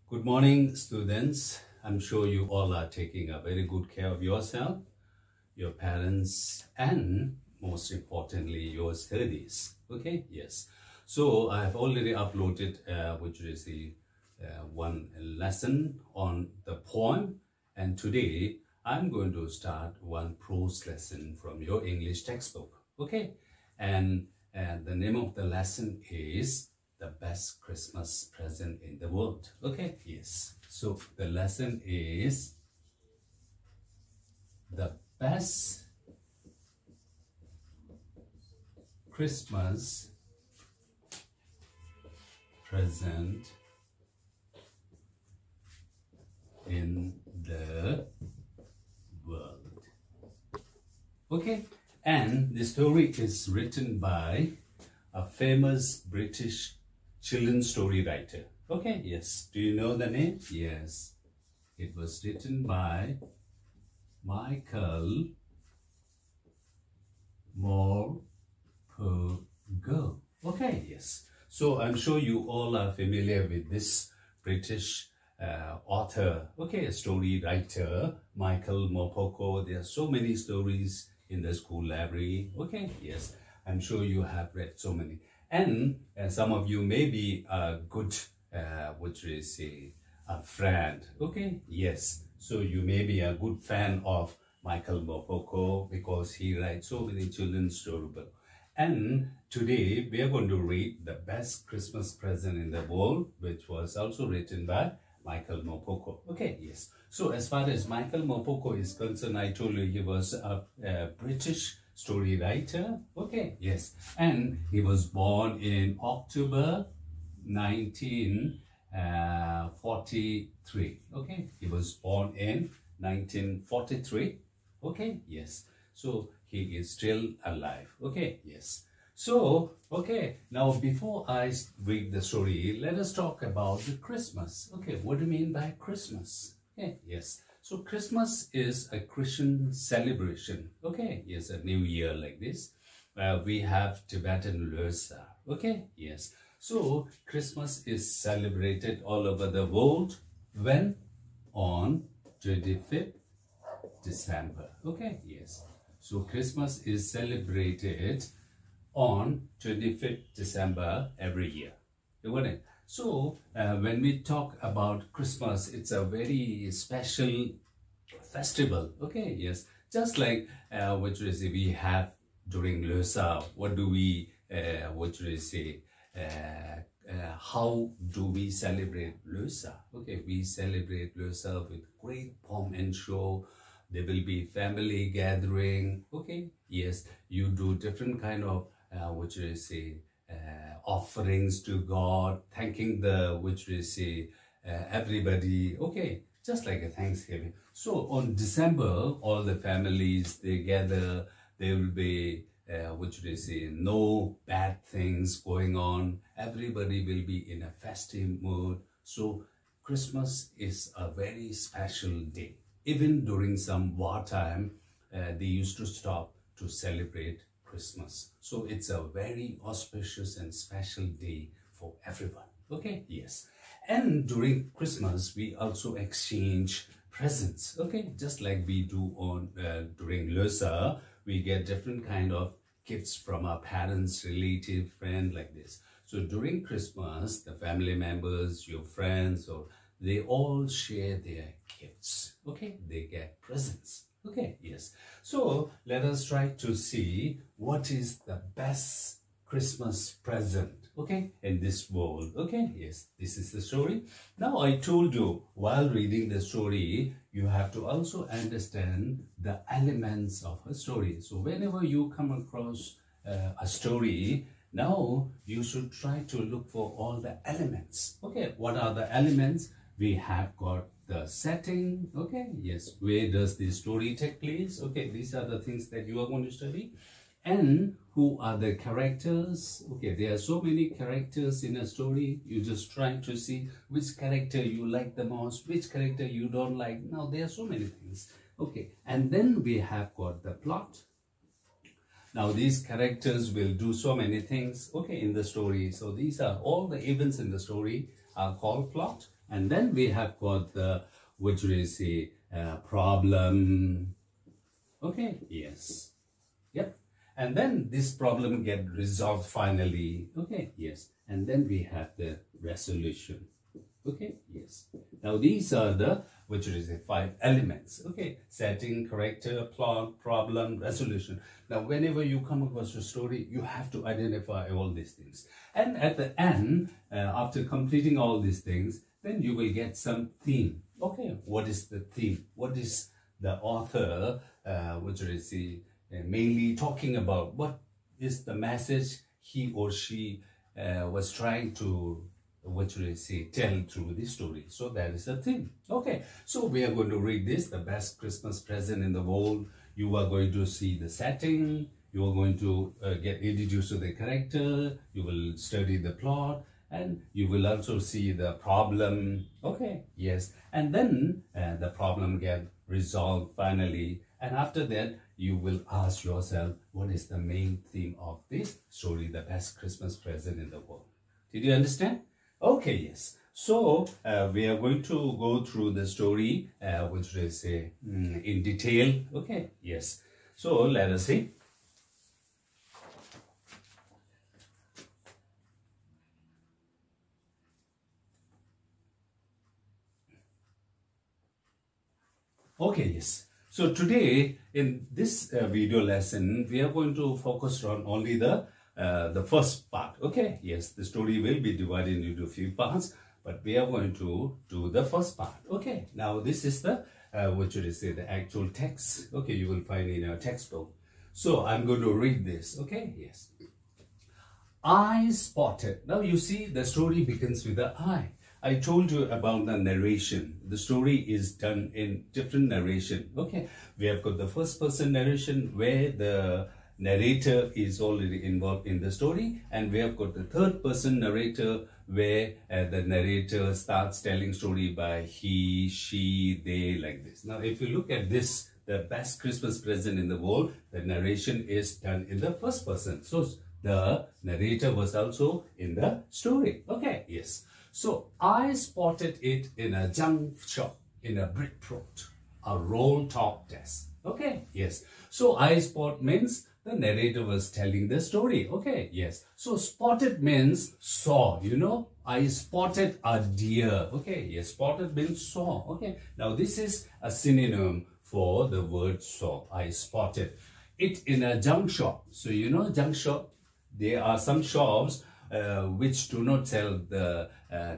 Good morning, students. I'm sure you all are taking a very good care of yourself, your parents, and most importantly, your studies. Okay, yes. So I have already uploaded, which is the one lesson on the poem, and today I'm going to start one prose lesson from your English textbook. Okay, and the name of the lesson is the best Christmas present in the world. Okay, yes. So the lesson is the best Christmas present in the world. Okay, and the story is written by a famous British children's story writer. Okay, yes. Do you know the name? Yes. It was written by Michael Morpurgo. Okay, yes. So I'm sure you all are familiar with this British author, okay, story writer, Michael Morpurgo. There are so many stories in the school library. Okay, yes. I'm sure you have read so many. And some of you may be a good, what should I say, a friend. Okay, yes. So you may be a good fan of Michael Morpurgo because he writes so many children's storybooks. And today we are going to read The Best Christmas Present in the World, which was also written by Michael Morpurgo. Okay, yes. So as far as Michael Morpurgo is concerned, I told you he was a British story writer. Okay, yes. And he was born in October 1943. Okay, he was born in 1943. Okay, yes. So he is still alive. Okay, yes. So, okay, now before I read the story, let us talk about the Christmas. Okay, what do you mean by Christmas? Okay, yes. So Christmas is a Christian celebration. Okay, yes, a new year like this. We have Tibetan Losar. Okay, yes. So Christmas is celebrated all over the world. When? On 25th December. Okay, yes. So Christmas is celebrated on 25th December every year. You got it? So when we talk about Christmas, it's a very special festival. Okay, yes. Just like what should I say, we have during Losar. What do we, what should I say, how do we celebrate Losar? Okay, we celebrate Losar with great pomp and show. There will be family gathering. Okay, yes. You do different kind of, what should I say, offerings to God, thanking the, which we say, everybody. Okay, just like a Thanksgiving. So on December, all the families, they gather. There will be, what should I say, no bad things going on. Everybody will be in a festive mood. So Christmas is a very special day. Even during some wartime, they used to stop to celebrate Christmas. So it's a very auspicious and special day for everyone. Okay, yes. And during Christmas, we also exchange presents. Okay, just like we do on during Losar, we get different kind of gifts from our parents, relative, friend, like this. So during Christmas, the family members, your friends, or they all share their gifts. Okay, they get presents. Okay, yes. So let us try to see what is the best Christmas present, okay, in this world. Okay, yes, this is the story. Now I told you while reading the story, you have to also understand the elements of a story. So whenever you come across a story, now you should try to look for all the elements. Okay, what are the elements? We have got the setting. Okay, yes, where does the story take place? Okay, these are the things that you are going to study. And who are the characters? Okay, there are so many characters in a story. You just try to see which character you like the most, which character you don't like. Now there are so many things. Okay, and then we have got the plot. Now these characters will do so many things, okay, in the story. So these are all the events in the story are called plot. And then we have got the, which is a problem. Okay, yes. Yep. And then this problem get resolved finally. Okay, yes. And then we have the resolution. Okay, yes. Now these are the, which is the 5 elements. Okay, setting, character, plot, problem, resolution. Now whenever you come across a story, you have to identify all these things. And at the end, after completing all these things, then you will get some theme. Okay, what is the theme? What is the author, which is the, mainly talking about? What is the message he or she was trying to, which we say, tell through the story? So that is the theme. Okay, so we are going to read this, the best Christmas present in the world. You are going to see the setting, you are going to get introduced to the character, you will study the plot, and you will also see the problem. Okay, yes. And then the problem get resolved finally, and after that you will ask yourself, what is the main theme of this story, the best Christmas present in the world? Did you understand? Okay, yes. So we are going to go through the story, which is in detail. Okay, yes. So let us see. Okay, yes. So today in this video lesson, we are going to focus on only the first part. Okay, yes, the story will be divided into a few parts, but we are going to do the first part. Okay, now this is the what should I say, the actual text. Okay, you will find in our textbook. So I'm going to read this. Okay, yes. I spotted. Now you see the story begins with the I. I told you about the narration. The story is done in different narration. Okay, we have got the first person narration where the narrator is already involved in the story, and we have got the third person narrator where the narrator starts telling story by he, she, they, like this. Now if you look at this, the best Christmas present in the world, the narration is done in the first person. So the narrator was also in the story. Okay, yes. So I spotted it in a junk shop in a Bridgeport, a roll-top desk. Okay, yes. So I spot means the narrator was telling the story. Okay, yes. So spotted means saw, you know. I spotted a deer. Okay, yes. Spotted means saw. Okay. Now this is a synonym for the word saw. I spotted it in a junk shop. So you know junk shop, there are some shops which do not sell the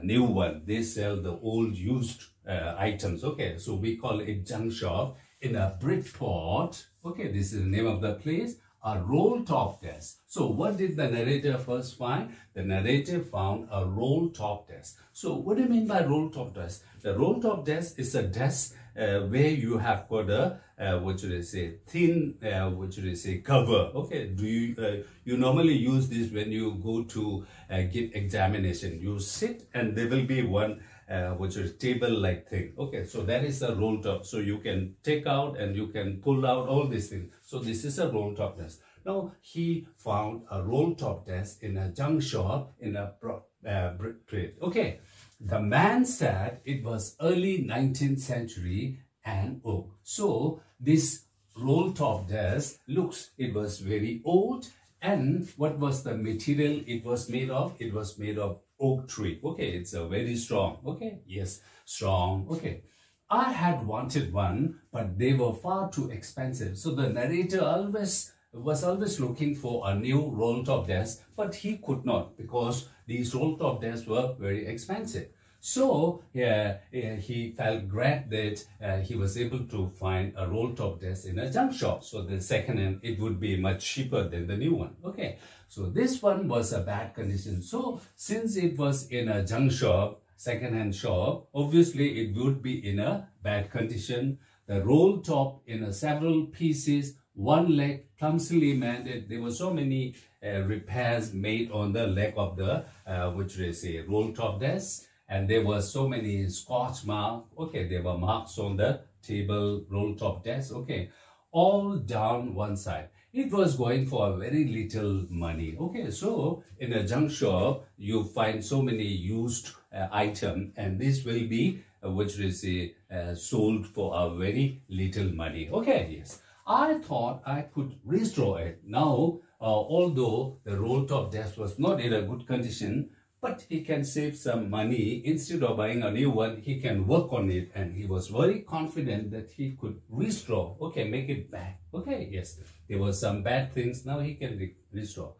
new one. They sell the old used items. Okay, so we call it junk shop in a Bridgeport. Okay, this is the name of the place. A roll-top desk. So what did the narrator first find? The narrator found a roll-top desk. So what do you mean by roll-top desk? The roll-top desk is a desk where you have got a what should I say, thin what should I say, cover. Okay, do you you normally use this when you go to give examination. You sit and there will be one which is table like thing. Okay, so that is a roll top. So you can take out and you can pull out all these things. So this is a roll top desk. Now he found a roll top desk in a junk shop in a brick trade. Okay, the man said it was early 19th century and oak. So this roll top desk looks, it was very old. And what was the material it was made of? It was made of oak tree. Okay, it's a very strong. Okay, yes, strong. Okay, I had wanted one, but they were far too expensive. So the narrator was always looking for a new roll top desk, but he could not because these roll top desks were very expensive. So he felt glad that he was able to find a roll top desk in a junk shop. So the second hand, it would be much cheaper than the new one. Okay, so this one was a bad condition. So since it was in a junk shop, second hand shop, obviously it would be in a bad condition. The roll top in a several pieces, one leg clumsily mended. There were so many repairs made on the leg of the which they say roll top desk. And there were so many scotch marks. Okay, there were marks on the table, roll top desk. Okay, all down one side. It was going for very little money. Okay, so in a junk shop, you find so many used items, and this will be which is sold for a very little money. Okay, yes. I thought I could restore it. Now, although the roll top desk was not in a good condition, but he can save some money. Instead of buying a new one, he can work on it, and he was very confident that he could restore, okay, make it back. Okay, yes, there were some bad things, now he can restore.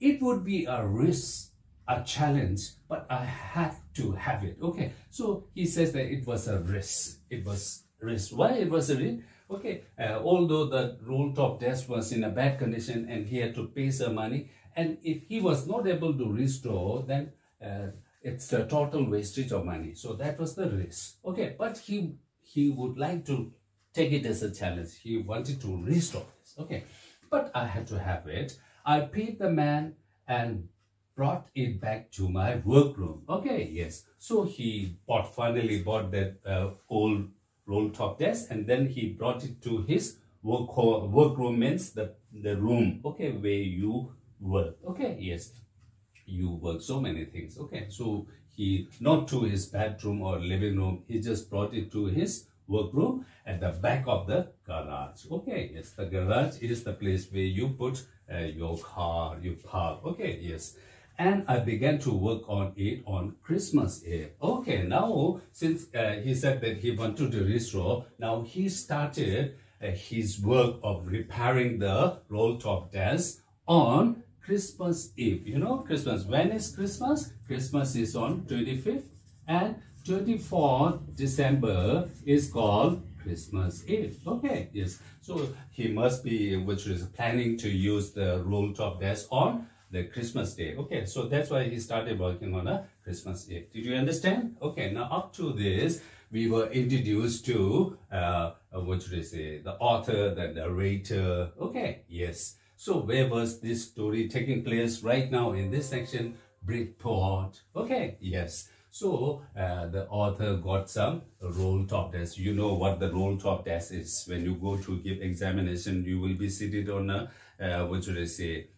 It would be a risk, a challenge, but I had to have it. Okay, so he says that it was a risk. It was risk. Why it was a risk? Okay, although the roll top desk was in a bad condition and he had to pay some money, and if he was not able to restore, then it's a total wastage of money. So that was the risk. Okay, but he would like to take it as a challenge. He wanted to restore this. Okay, but I had to have it. I paid the man and brought it back to my workroom. Okay, yes. So he finally bought that old roll top desk, and then he brought it to his workroom, means the room, okay, where you work. Okay, yes, you work so many things. Okay, so he, not to his bedroom or living room, he just brought it to his workroom at the back of the garage. Okay, yes, the garage is the place where you put your car, you park. Okay, yes. And I began to work on it on Christmas Eve. Okay, now since he said that he wanted to restore, now he started his work of repairing the roll top desk on Christmas Eve. You know, Christmas. When is Christmas? Christmas is on 25th, and 24th December is called Christmas Eve. Okay, yes. So he must be, which is planning to use the roll top desk on the Christmas day. Okay, so that's why he started working on a Christmas Eve. Did you understand? Okay, now up to this, we were introduced to, what should I say, the author, the narrator. Okay, yes. So where was this story taking place? Right now in this section, Bridgeport. Okay, yes. So the author got some roll top desk. You know what the roll top desk is. When you go to give examination, you will be seated on a, what should I say,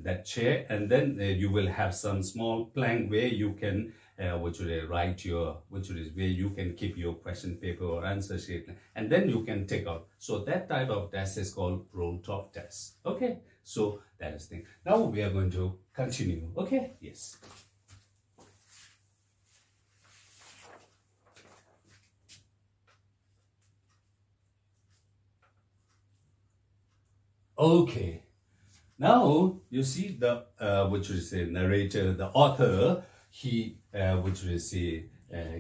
that chair, and then you will have some small plank where you can write your, where you can keep your question paper or answer sheet, and then you can take out. So that type of desk is called roll top desk. Okay, so that is the thing. Now we are going to continue. Okay, yes. Okay. Now, you see the, narrator, the author, he,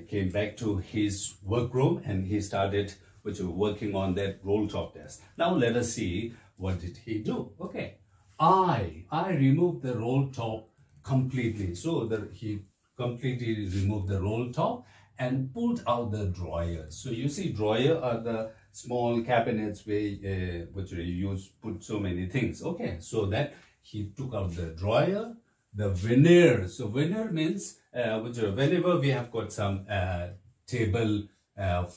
came back to his workroom and he started, working on that roll top desk. Now, let us see, what did he do? Okay. I removed the roll top completely. So, he completely removed the roll top and pulled out the drawers. So, you see, drawer are the small cabinets where put so many things. Okay, so that he took out the drawer, the veneer. So veneer means whenever we have got some table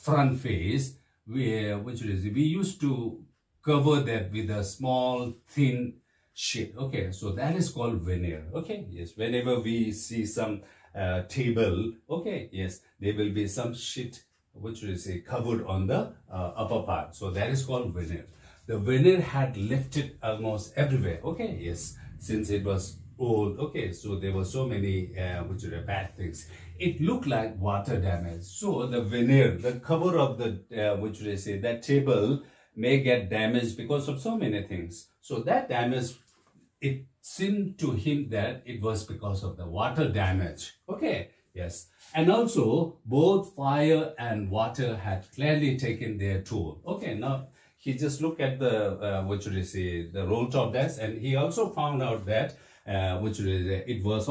front face, we used to cover that with a small thin sheet. Okay, so that is called veneer. Okay, yes, whenever we see some table, okay, yes, there will be some sheet which is covered on the upper part. So that is called veneer. The veneer had lifted almost everywhere. Okay, yes, since it was old. Okay, so there were so many bad things. It looked like water damage. So the veneer, the cover of the that table may get damaged because of so many things. So that damage, it seemed to him that it was because of the water damage. Okay, yes. And also, both fire and water had clearly taken their toll. Okay, now he just looked at the, the roll top desk, and he also found out that, it was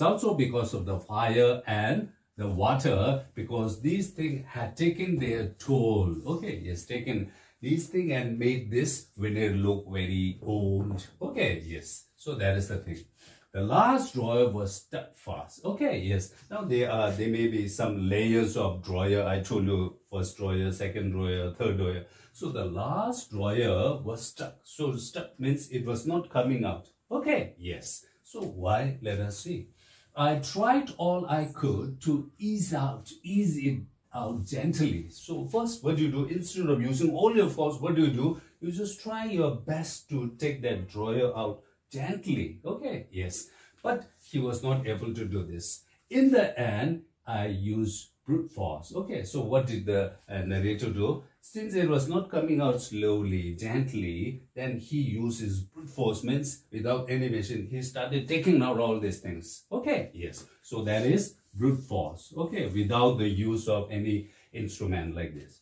also because of the fire and the water, because these things had taken their toll. Okay, yes, taken these things and made this veneer look very old. Okay, yes, so that is the thing. the last drawer was stuck fast. Okay, yes. Now there may be some layers of drawer. I told you first drawer, second drawer, third drawer. So the last drawer was stuck. So stuck means it was not coming out. Okay, yes. So why? Let us see. I tried all I could to ease it out gently. So first, what do you do? Instead of using all your force, what do? You just try your best to take that drawer out gently. Okay, yes. But he was not able to do this. In the end, I used brute force. Okay, so what did the narrator do? Since it was not coming out slowly, gently, then he uses brute force, means without any machine. He started taking out all these things. Okay, yes. So that is brute force. Okay, without the use of any instrument like this.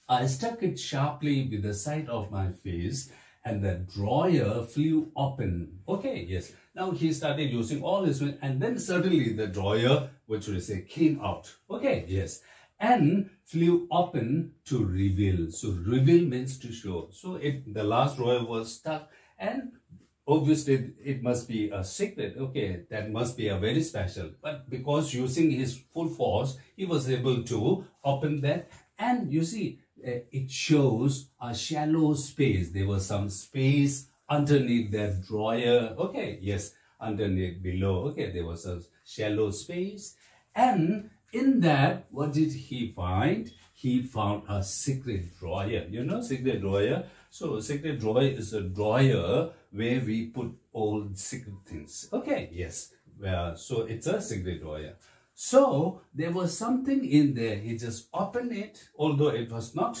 I struck it sharply with the side of my face and the drawer flew open. Okay, yes. Now he started using all his weight and then suddenly the drawer, which we say, came out. Okay, yes. And flew open to reveal. So reveal means to show. So the last drawer was stuck and obviously it must be a secret. Okay, that must be a very special. But because using his full force, he was able to open that. And you see, it shows a shallow space. There was some space underneath that drawer. Okay, yes, underneath, below. Okay, there was a shallow space. And in that, what did he find? He found a secret drawer. You know, secret drawer. So, secret drawer is a drawer where we put all secret things. Okay, yes. So, it's a secret drawer. So, there was something in there. He just opened it, although it was not,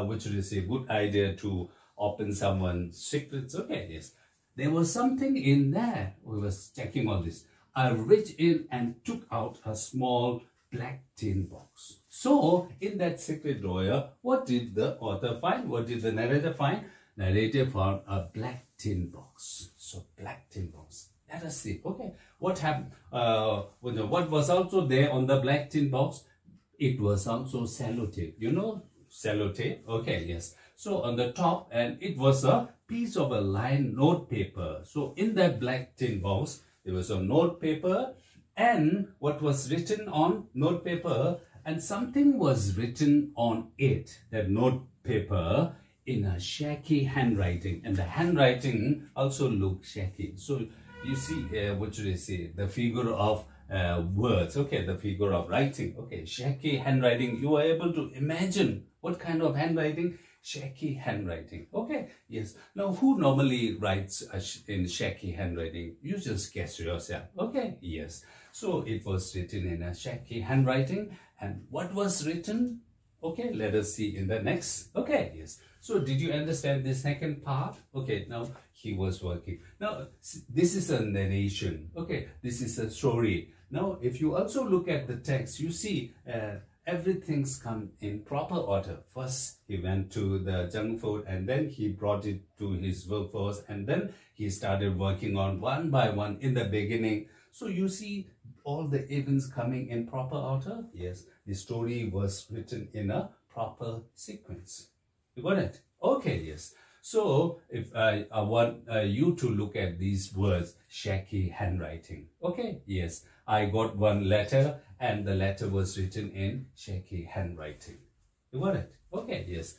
which is a good idea to open someone's secrets. Okay, yes. There was something in there. We was checking all this. I reached in and took out a small black tin box. So, in that secret drawer, what did the author find? What did the narrator find? Narrator found a black tin box. So, black tin box. Let us see. Okay, what happened? What was also there on the black tin box? It was also sellotape. You know sellotape? Okay, yes. So on the top, and it was a piece of a lined note paper. So in that black tin box, there was a note paper, and what was written on note paper, and something was written on it. That note paper in a shaky handwriting, and the handwriting also looked shaky. So you see, what should I say? The figure of words. Okay, the figure of writing. Okay, shaky handwriting. You are able to imagine what kind of handwriting? Shaky handwriting. Okay, yes. Now, who normally writes in shaky handwriting? You just guess yourself. Okay, yes. So, it was written in a shaky handwriting. And what was written? Okay, let us see in the next. Okay, yes. So, did you understand the second part? Okay, now he was working. Now, this is a narration. Okay, this is a story. Now, if you also look at the text, you see everything's come in proper order. First, he went to the junk food and then he brought it to his workforce and then he started working on one by one in the beginning. So, you see all the events coming in proper order. Yes, the story was written in a proper sequence. You got it? Okay, yes. So, if I want you to look at these words, shaky handwriting. Okay, yes. I got one letter and the letter was written in shaky handwriting. You got it? Okay, yes.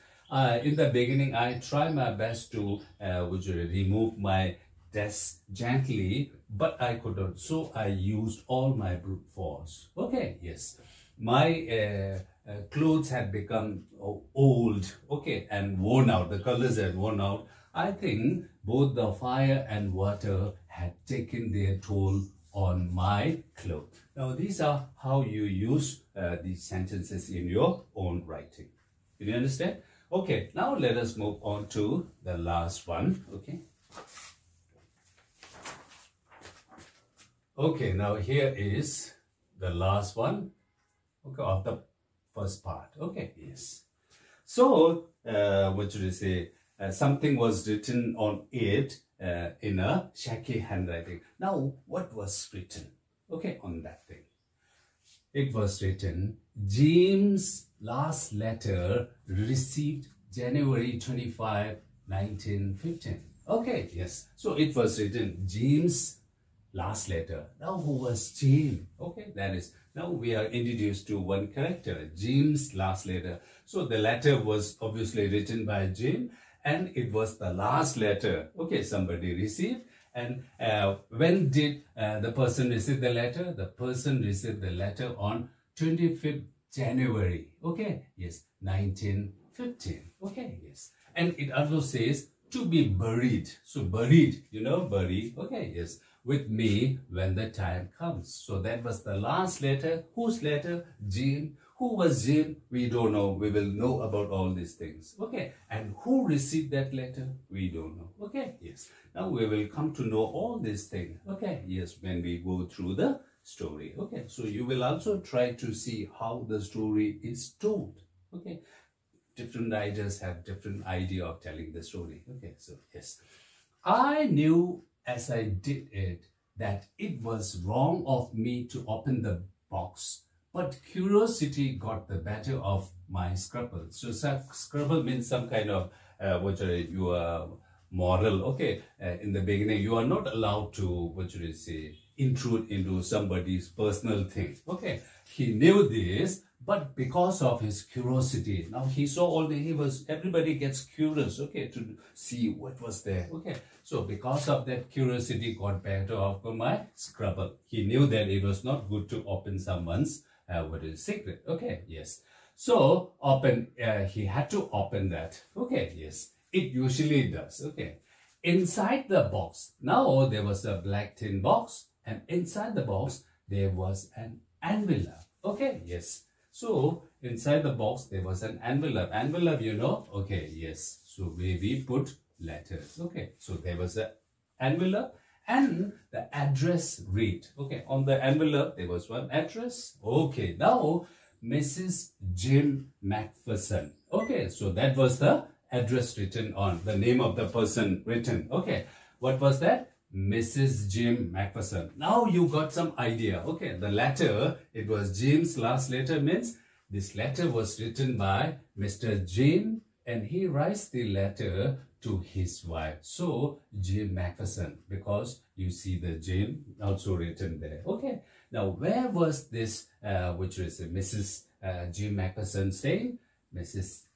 In the beginning, I tried my best to remove my desk gently, but I couldn't. So, I used all my brute force. Okay, yes. My clothes had become old, okay, and worn out. The colors had worn out. I think both the fire and water had taken their toll on my clothes. Now, these are how you use these sentences in your own writing. Did you understand? Okay, now let us move on to the last one. Okay. Okay, now here is the last one. Okay, of the first part. Okay, yes. So, what should I say? Something was written on it in a shaky handwriting. Now, what was written? Okay, on that thing. It was written, James' last letter received January 25, 1915. Okay, yes. So, it was written, James' last letter. Now who was Jim? Okay, that is, now we are introduced to one character, Jim's last letter. So the letter was obviously written by Jim and it was the last letter. Okay, somebody received. And when did the person receive the letter? The person received the letter on 25th January. Okay, yes, 1915. Okay, yes. And it also says to be buried. So buried, you know, buried. Okay, yes. With me when the time comes. So that was the last letter. Whose letter? Jim. Who was Jim? We don't know. We will know about all these things. Okay. And who received that letter? We don't know. Okay. Yes. Now we will come to know all these things. Okay. Yes. When we go through the story. Okay. So you will also try to see how the story is told. Okay. Different writers have different idea of telling the story. Okay. So yes. I knew as I did it that it was wrong of me to open the box, but curiosity got the better of my scruple. So scruple means some kind of moral. Okay, in the beginning you are not allowed to intrude into somebody's personal thing. Okay, he knew this, but because of his curiosity, now he saw all the, everybody gets curious, okay, to see what was there. Okay, so because of that, curiosity got better of my scruple. He knew that it was not good to open someone's secret. Okay, yes. So he had to open that. Okay, yes. It usually does. Okay. Inside the box, now there was a black tin box, and inside the box there was an envelope. Okay, yes. So inside the box there was an envelope. Envelope, you know. Okay, yes. So where we put letters. Okay. So there was an envelope. And the address read. Okay, on the envelope there was one address. Okay, now Mrs. Jim Macpherson. Okay, so that was the address written on, the name of the person written. Okay, what was that? Mrs. Jim Macpherson. Now you got some idea. Okay, the letter, it was Jim's last letter, means this letter was written by Mr. Jim and he writes the letter to his wife. So Jim Macpherson, because you see the Jim also written there. Okay. Now where was this Mrs. Jim Macpherson staying? Mrs.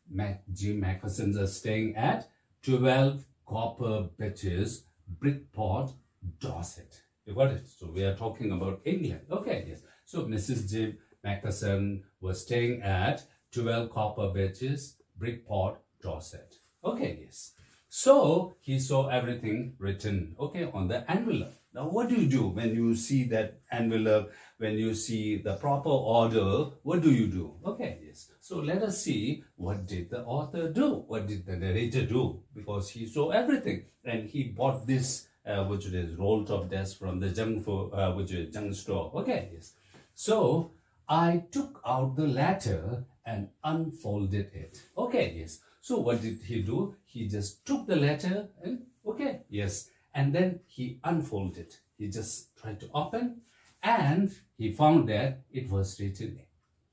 Jim Macpherson is staying at 12 Copper Bitches, Brickport, Dorset. You got it? So we are talking about England. Okay, yes. So Mrs. Jim Macpherson was staying at 12 Copper Bitches, Brickport, Dorset. Okay, yes. So he saw everything written, okay, on the envelope. Now, what do you do when you see that envelope, when you see the proper order? What do you do? Okay, yes. So let us see, what did the author do? What did the narrator do? Because he saw everything and he bought this, roll top desk from the junk store. Okay, yes. So I took out the letter and unfolded it. Okay, yes. So what did he do? He just took the letter and, okay, yes. And then he unfolded it. He just tried to open and he found that it was written in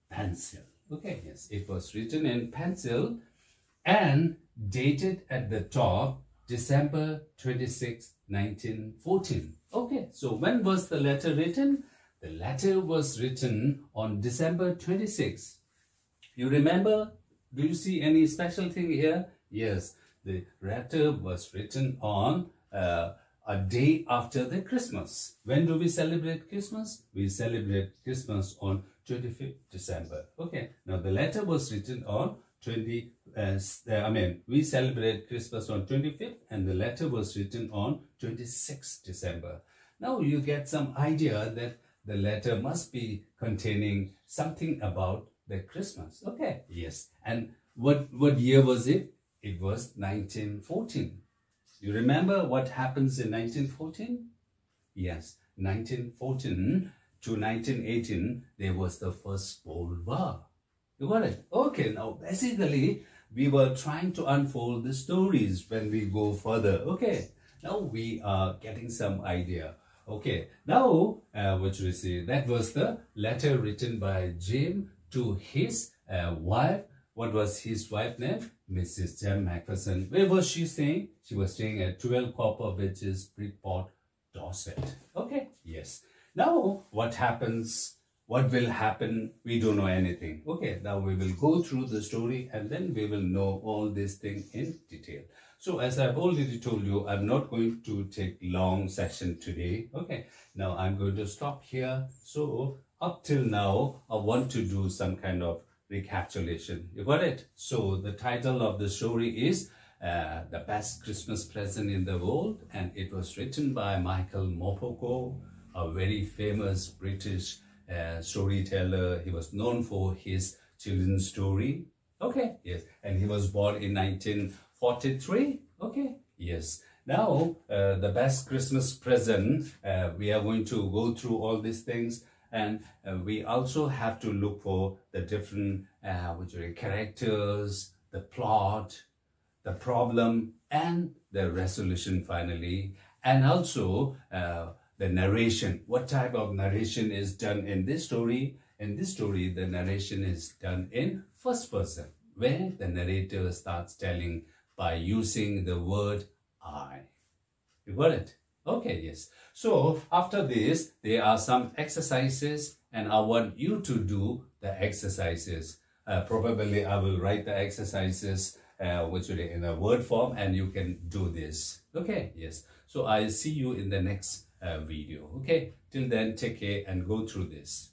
pencil. Okay, yes. It was written in pencil and dated at the top December 26, 1914. Okay, so when was the letter written? The letter was written on December 26. You remember? Do you see any special thing here? Yes, the letter was written on a day after the Christmas. When do we celebrate Christmas? We celebrate Christmas on 25th December. Okay, now the letter was written on we celebrate Christmas on 25th and the letter was written on 26th December. Now you get some idea that the letter must be containing something about the Christmas. Okay, yes. And what year was it? It was 1914. You remember what happens in 1914? Yes, 1914 to 1918, there was the First World War. You got it? Okay, now basically, we were trying to unfold the stories when we go further. Okay, now we are getting some idea. Okay, now, that was the letter written by Jim to his wife. What was his wife's name? Mrs. Jim Macpherson. Where was she staying? She was staying at 12 Copper Bitches, Brickport, Dorset. Okay, yes. Now, what happens? What will happen? We don't know anything. Okay, now we will go through the story and then we will know all these things in detail. So, as I've already told you, I'm not going to take long session today. Okay, now I'm going to stop here. So, up till now, I want to do some kind of recapitulation. You got it? So, the title of the story is The Best Christmas Present in the World, and it was written by Michael Morpurgo, a very famous British storyteller. He was known for his children's story. Okay, yes, and he was born in 1943. Okay, yes. Now, the best Christmas present, we are going to go through all these things, and we also have to look for the different characters, the plot, the problem, and the resolution finally, and also the narration. What type of narration is done in this story? In this story, the narration is done in first person, where the narrator starts telling by using the word I. You got it? Okay, yes. So after this, there are some exercises, and I want you to do the exercises. Probably I will write the exercises which will be in a word form, and you can do this. Okay, yes. So I'll see you in the next video. Okay, till then, take care and go through this.